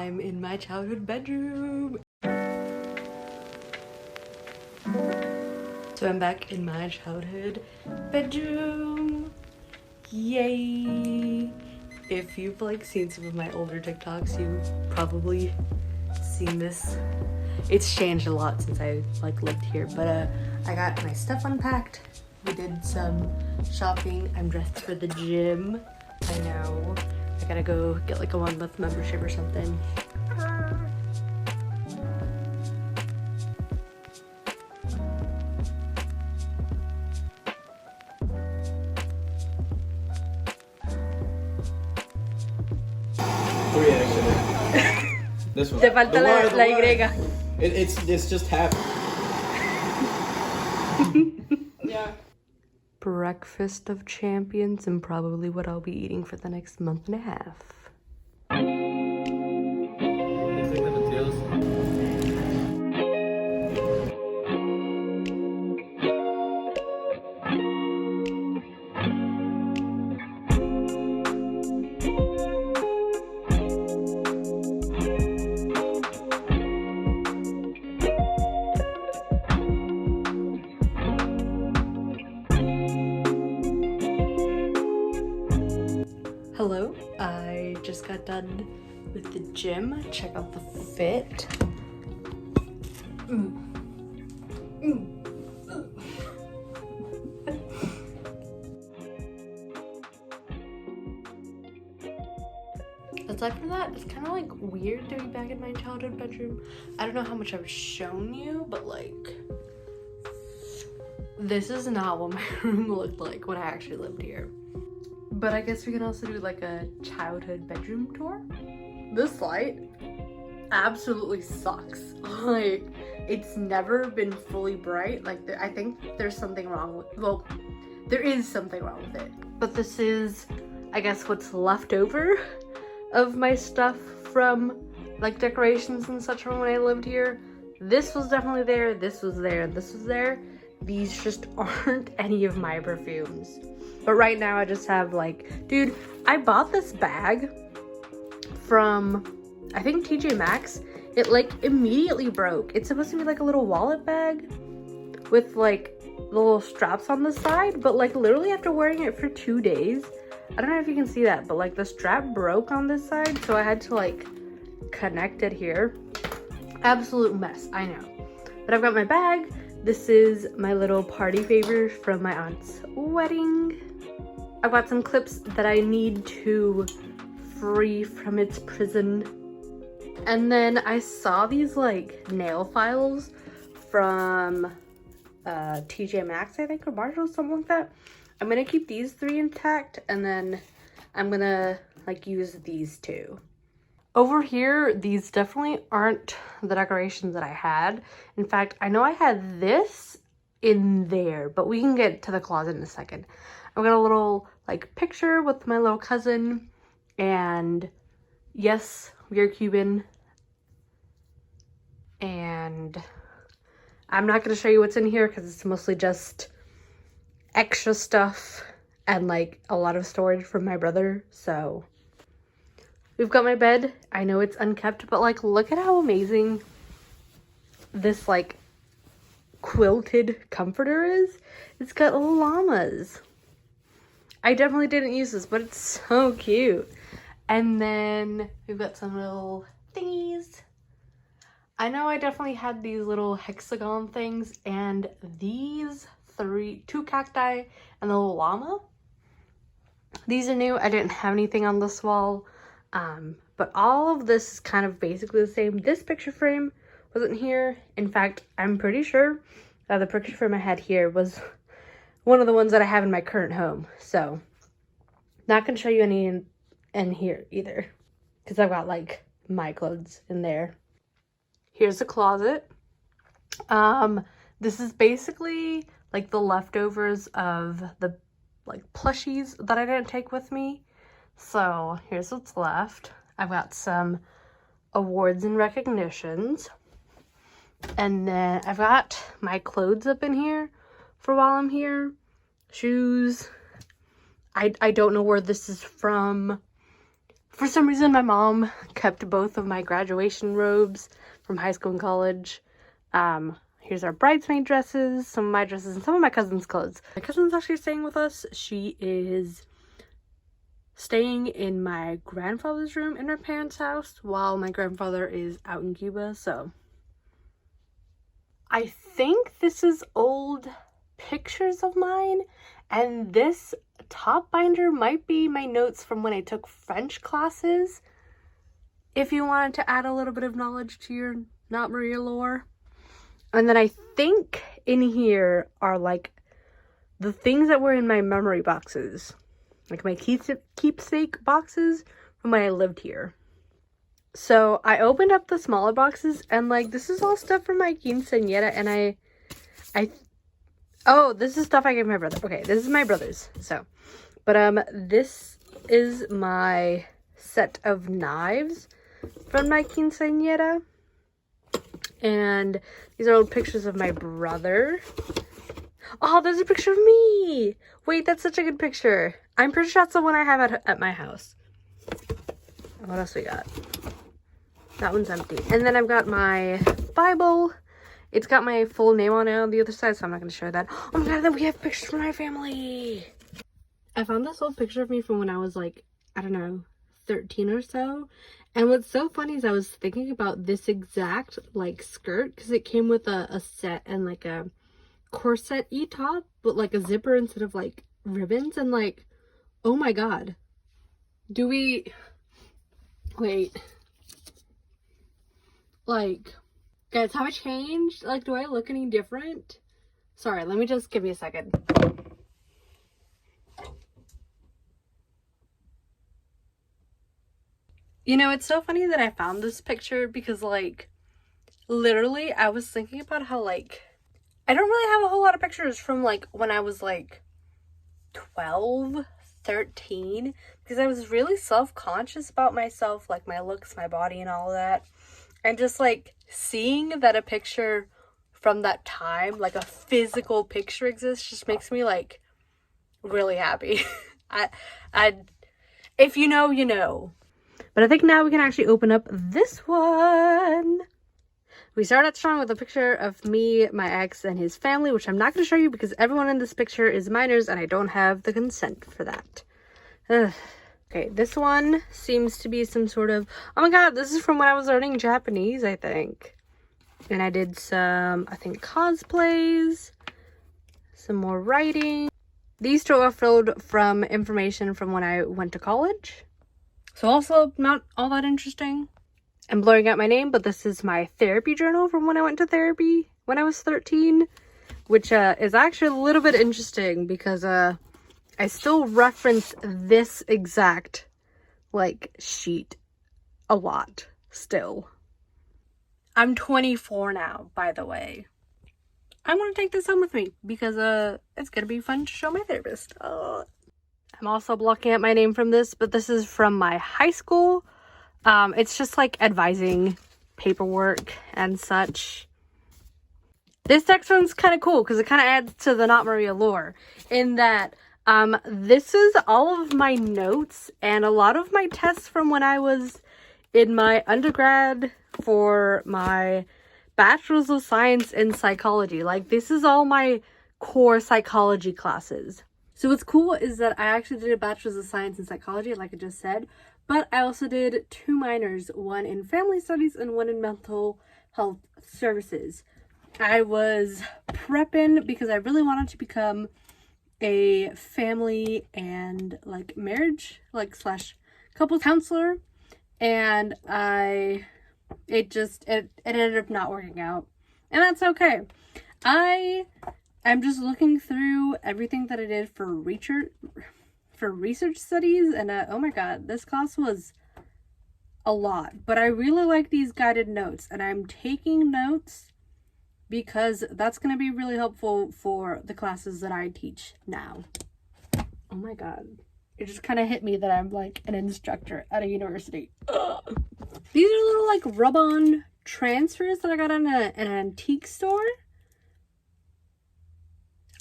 I'm in my childhood bedroom. So I'm back in my childhood bedroom. Yay! If you've like seen some of my older TikToks, you've probably seen this. It's changed a lot since I like lived here, but I got my stuff unpacked. We did some shopping. I'm dressed for the gym. I know. I gotta go get like a 1-month membership or something. Three actually. This one. Te falta la Y. It's just half. Yeah. Breakfast of champions and probably what I'll be eating for the next month and a half. Hello, I just got done with the gym. Check out the fit. Aside from that, it's kind of like weird to be back in my childhood bedroom. I don't know how much I've shown you, but like, this is not what my room looked like when I actually lived here. But I guess we can also do like a childhood bedroom tour. This light absolutely sucks. Like, it's never been fully bright. Like, I think there's something wrong with, well, there is something wrong with it. But this is, I guess, what's left over of my stuff from like decorations and such from when I lived here. This was definitely there, this was there, and this was there. These just aren't any of my perfumes. But right now I just have like, dude, I bought this bag from, I think TJ Maxx. It like immediately broke. It's supposed to be like a little wallet bag with like the little straps on the side, but like literally after wearing it for 2 days, I don't know if you can see that, but like the strap broke on this side, so I had to like connect it here. Absolute mess, I know. But I've got my bag. This is my little party favor from my aunt's wedding. I've got some clips that I need to free from its prison. And then I saw these like nail files from TJ Maxx, I think, or Marshall, something like that. I'm gonna keep these 3 intact, and then I'm gonna like use these 2. Over here, these definitely aren't the decorations that I had. In fact, I know I had this in there, but we can get to the closet in a second. I've got a little like picture with my little cousin, and yes, we are Cuban. And I'm not gonna show you what's in here because it's mostly just extra stuff and like a lot of storage from my brother. So we've got my bed. I know it's unkept, but like look at how amazing this like quilted comforter is. It's got little llamas. I definitely didn't use this, but it's so cute. And then we've got some little thingies. I know I definitely had these little hexagon things, and these 2 cacti and the little llama. These are new. I didn't have anything on this wall. But all of this is kind of basically the same. This picture frame wasn't here. In fact, I'm pretty sure that the picture frame I had here was one of the ones that I have in my current home. So, not gonna show you any in here either, because I've got like my clothes in there. Here's the closet. This is basically like the leftovers of the like plushies that I didn't take with me. So here's what's left. I've got some awards and recognitions. And then I've got my clothes up in here for while I'm here. Shoes. I don't know where this is from. For some reason, my mom kept both of my graduation robes from high school and college. Here's our bridesmaid dresses, some of my dresses, and some of my cousin's clothes. My cousin's actually staying with us. She is staying in my grandfather's room in her parents' house while my grandfather is out in Cuba, so I think this is old pictures of mine, and this top binder might be my notes from when I took French classes, if you wanted to add a little bit of knowledge to your Not Maria lore. And then I think in here are like the things that were in my memory boxes, like my keepsake boxes from when I lived here. So I opened up the smaller boxes, and like this is all stuff from my quinceañera, and oh, this is stuff I gave my brother. Okay, this is my brother's. So, but this is my set of knives from my quinceañera, and these are old pictures of my brother. Oh, there's a picture of me. Wait, that's such a good picture. I'm pretty sure that's the one I have at my house. What else we got? That one's empty. And then I've got my Bible. It's got my full name on it on the other side, so I'm not going to show that. Oh my god, then we have pictures from my family. I found this old picture of me from when I was like, I don't know, 13 or so. And what's so funny is I was thinking about this exact like skirt, because it came with a set and like a corset-y top, but like a zipper instead of like ribbons. And like, oh my god, do we wait, like, guys, have I changed? Like, do I look any different? Sorry, let me just give me a second. You know, it's so funny that I found this picture because, like, literally I was thinking about how, like, I don't really have a whole lot of pictures from, like, when I was, like, 12, 13, because I was really self-conscious about myself, like, my looks, my body, and all that. And just, like, seeing that a picture from that time, like, a physical picture exists, just makes me, like, really happy. If you know, you know. But I think now we can actually open up this one. We start out strong with a picture of me, my ex, and his family, which I'm not going to show you because everyone in this picture is minors and I don't have the consent for that. Ugh. Okay, this one seems to be some sort of... Oh my god, this is from when I was learning Japanese, I think. And I did some, I think, cosplays. Some more writing. These two are filled from information from when I went to college. So also not all that interesting. I'm blurring out my name, but this is my therapy journal from when I went to therapy when I was 13. Which is actually a little bit interesting because I still reference this exact, like, sheet a lot still. I'm 24 now, by the way. I want to take this home with me because it's going to be fun to show my therapist. I'm also blocking out my name from this, but this is from my high school. It's just like advising paperwork and such. This next one's kind of cool because it kind of adds to the Not Maria lore in that this is all of my notes and a lot of my tests from when I was in my undergrad for my Bachelor's of Science in Psychology. Like, this is all my core psychology classes. So what's cool is that I actually did a Bachelor's of Science in Psychology, like I just said, but I also did 2 minors, one in Family Studies and one in Mental Health Services. I was prepping because I really wanted to become a family and like marriage, like / couple counselor, and it ended up not working out, and that's okay. I'm just looking through everything that I did for research studies, and oh my god, this class was a lot, but I really like these guided notes, and I'm taking notes because that's going to be really helpful for the classes that I teach now. Oh my god, it just kind of hit me that I'm like an instructor at a university. Ugh. These are little like rub-on transfers that I got in an antique store.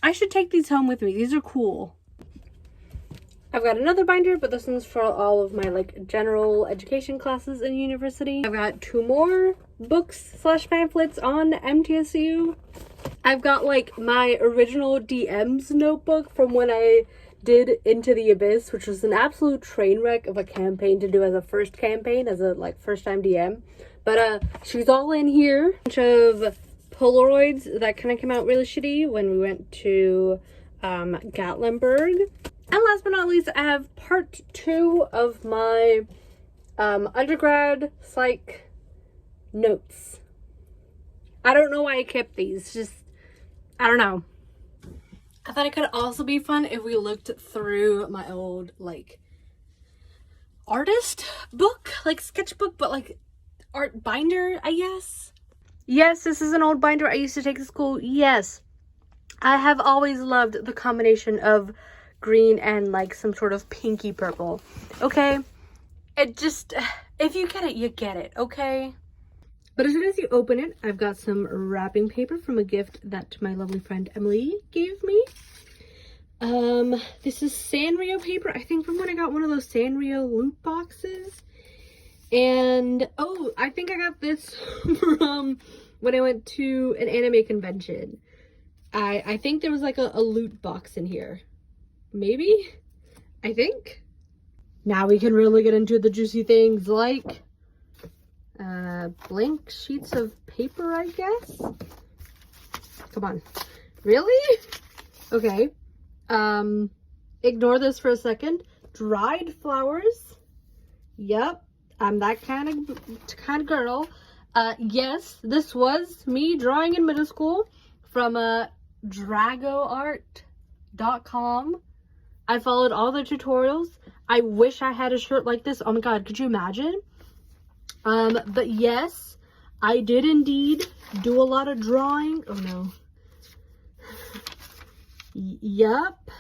I should take these home with me. These are cool. I've got another binder, but this one's for all of my like general education classes in university. I've got 2 more books / pamphlets on MTSU. I've got like my original DMs notebook from when I did Into the Abyss, which was an absolute train wreck of a campaign to do as a first campaign, as a like first time DM. But she's all in here. A bunch of Polaroids that kind of came out really shitty when we went to Gatlinburg. And last but not least, I have part 2 of my undergrad psych notes. I don't know why I kept these, just, I don't know. I thought it could also be fun if we looked through my old, like, artist book, like sketchbook, but like art binder, I guess. Yes, this is an old binder I used to take to school. Yes, I have always loved the combination of green and like some sort of pinky purple. Okay, it just, if you get it, you get it, okay? But as soon as you open it, I've got some wrapping paper from a gift that my lovely friend Emily gave me. This is Sanrio paper, I think from when I got one of those Sanrio loot boxes. And, oh, I think I got this from when I went to an anime convention. I think there was like a loot box in here. Maybe? I think. Now we can really get into the juicy things like blank sheets of paper, I guess. Come on. Really? Okay. Ignore this for a second. Dried flowers. Yep. I'm that kind of girl. Yes, this was me drawing in middle school from dragoart.com. I followed all the tutorials. I wish I had a shirt like this. Oh my god, could you imagine? But yes, I did indeed do a lot of drawing. Oh no. Yup.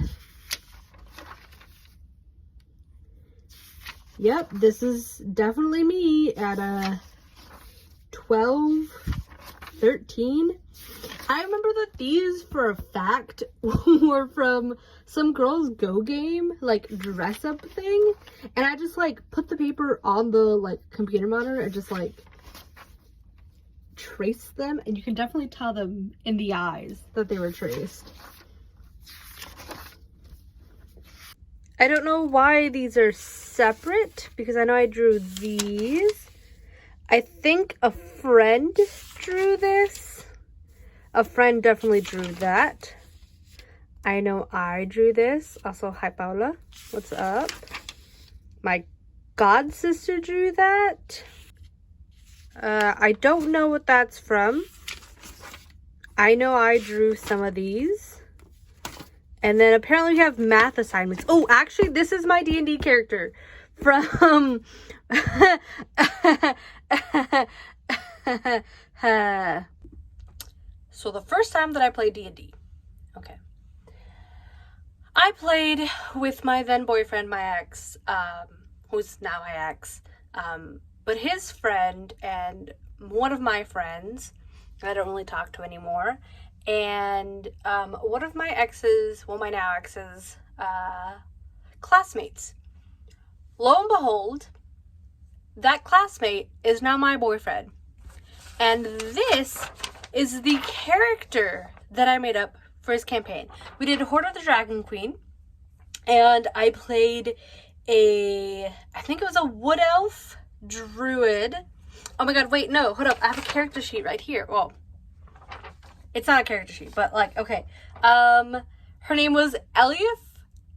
Yep, this is definitely me at 12, 13. I remember that these, for a fact, were from some girl's Go game, like, dress-up thing. And I just, like, put the paper on the, like, computer monitor and just, like, traced them. And you can definitely tell them in the eyes that they were traced. I don't know why these are separate, because I know I drew these. I think a friend drew this. A friend definitely drew that. I know I drew this. Also, hi Paula. What's up? My god sister drew that. I don't know what that's from. I know I drew some of these. And then apparently we have math assignments. Oh, actually, this is my D&D character from So the first time that I played D&D, okay, I played with my then boyfriend, my ex, who's now my ex, but his friend and one of my friends I don't really talk to anymore, and one of my exes, well, my now exes, classmates. Lo and behold, that classmate is now my boyfriend. And this is the character that I made up for his campaign. We did Horde of the Dragon Queen, and I played I think it was a wood elf druid. Oh my god, wait, no, hold up. I have a character sheet right here. Well, it's not a character sheet, but like, okay. Her name was Eliath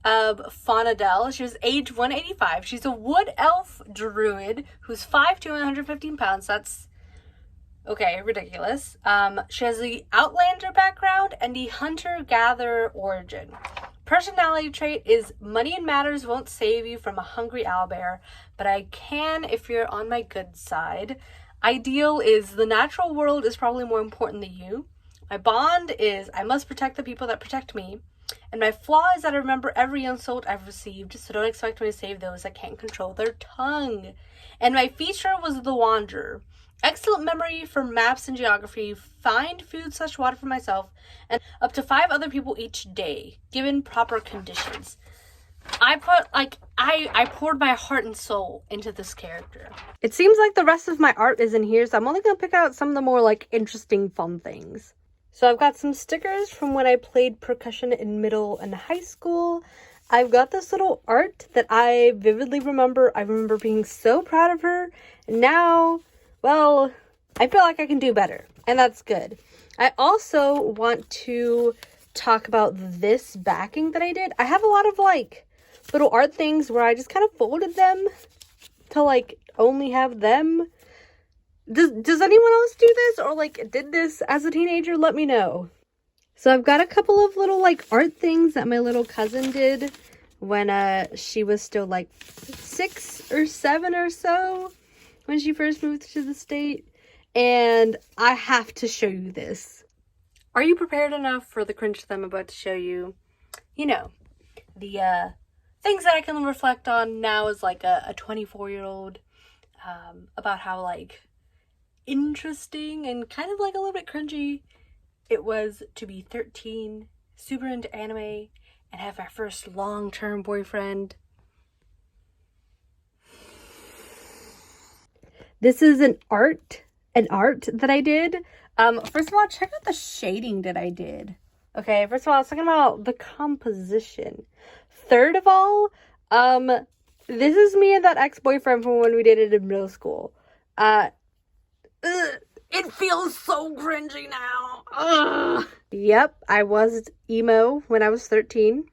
Faunadel. She was age 185. She's a wood elf druid who's 5'2" and 115 pounds. That's, okay, ridiculous. She has the Outlander background and the Hunter-Gatherer origin. Personality trait is money and matters won't save you from a hungry owlbear, but I can if you're on my good side. Ideal is the natural world is probably more important than you. My bond is I must protect the people that protect me. And my flaw is that I remember every insult I've received, so don't expect me to save those that can't control their tongue. And my feature was the Wanderer. Excellent memory for maps and geography, find food / water for myself, and up to 5 other people each day, given proper conditions. I poured my heart and soul into this character. It seems like the rest of my art is in here, so I'm only gonna pick out some of the more like interesting fun things. So I've got some stickers from when I played percussion in middle and high school. I've got this little art that I vividly remember. I remember being so proud of her. And now, well, I feel like I can do better, and that's good. I also want to talk about this backing that I did. I have a lot of like little art things where I just kind of folded them to like only have them. Does anyone else do this or like did this as a teenager? Let me know. So I've got a couple of little like art things that my little cousin did when she was still like 6 or 7 or so when she first moved to the state, and I have to show you this. Are you prepared enough for the cringe that I'm about to show you? You know, the things that I can reflect on now as like a 24-year-old about how like interesting and kind of like a little bit cringy it was to be 13, super into anime, and have my first long-term boyfriend. This is an art that I did. First of all, check out the shading that I did. Okay, first of all, let's talk about the composition. Third of all, this is me and that ex-boyfriend from when we dated in middle school. It feels so cringy now. Ugh. Yep, I was emo when I was 13.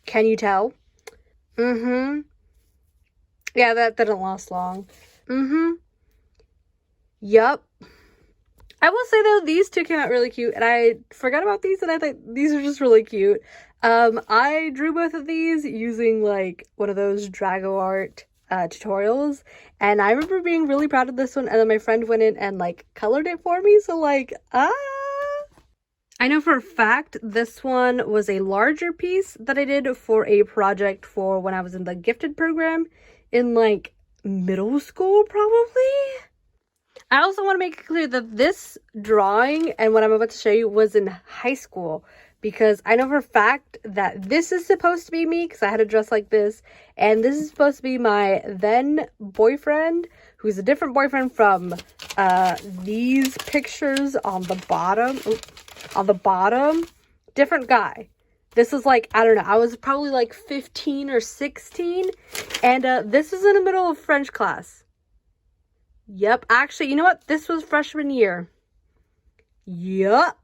Can you tell? Mm-hmm. Yeah, that didn't last long. Mm-hmm. Yup. I will say though, these two came out really cute, and I forgot about these, and I thought these are just really cute. I drew both of these using like one of those Drago art tutorials, and I remember being really proud of this one, and then my friend went in and like colored it for me, so like I know for a fact this one was a larger piece that I did for a project for when I was in the gifted program in like middle school probably. I also want to make it clear that this drawing and what I'm about to show you was in high school, because I know for a fact that this is supposed to be me because I had a dress like this, and this is supposed to be my then boyfriend, who's a different boyfriend from these pictures on the bottom. On the bottom, different guy. This was like, I don't know, I was probably like 15 or 16, and this was in the middle of French class. Yep, actually, you know what? This was freshman year. Yup.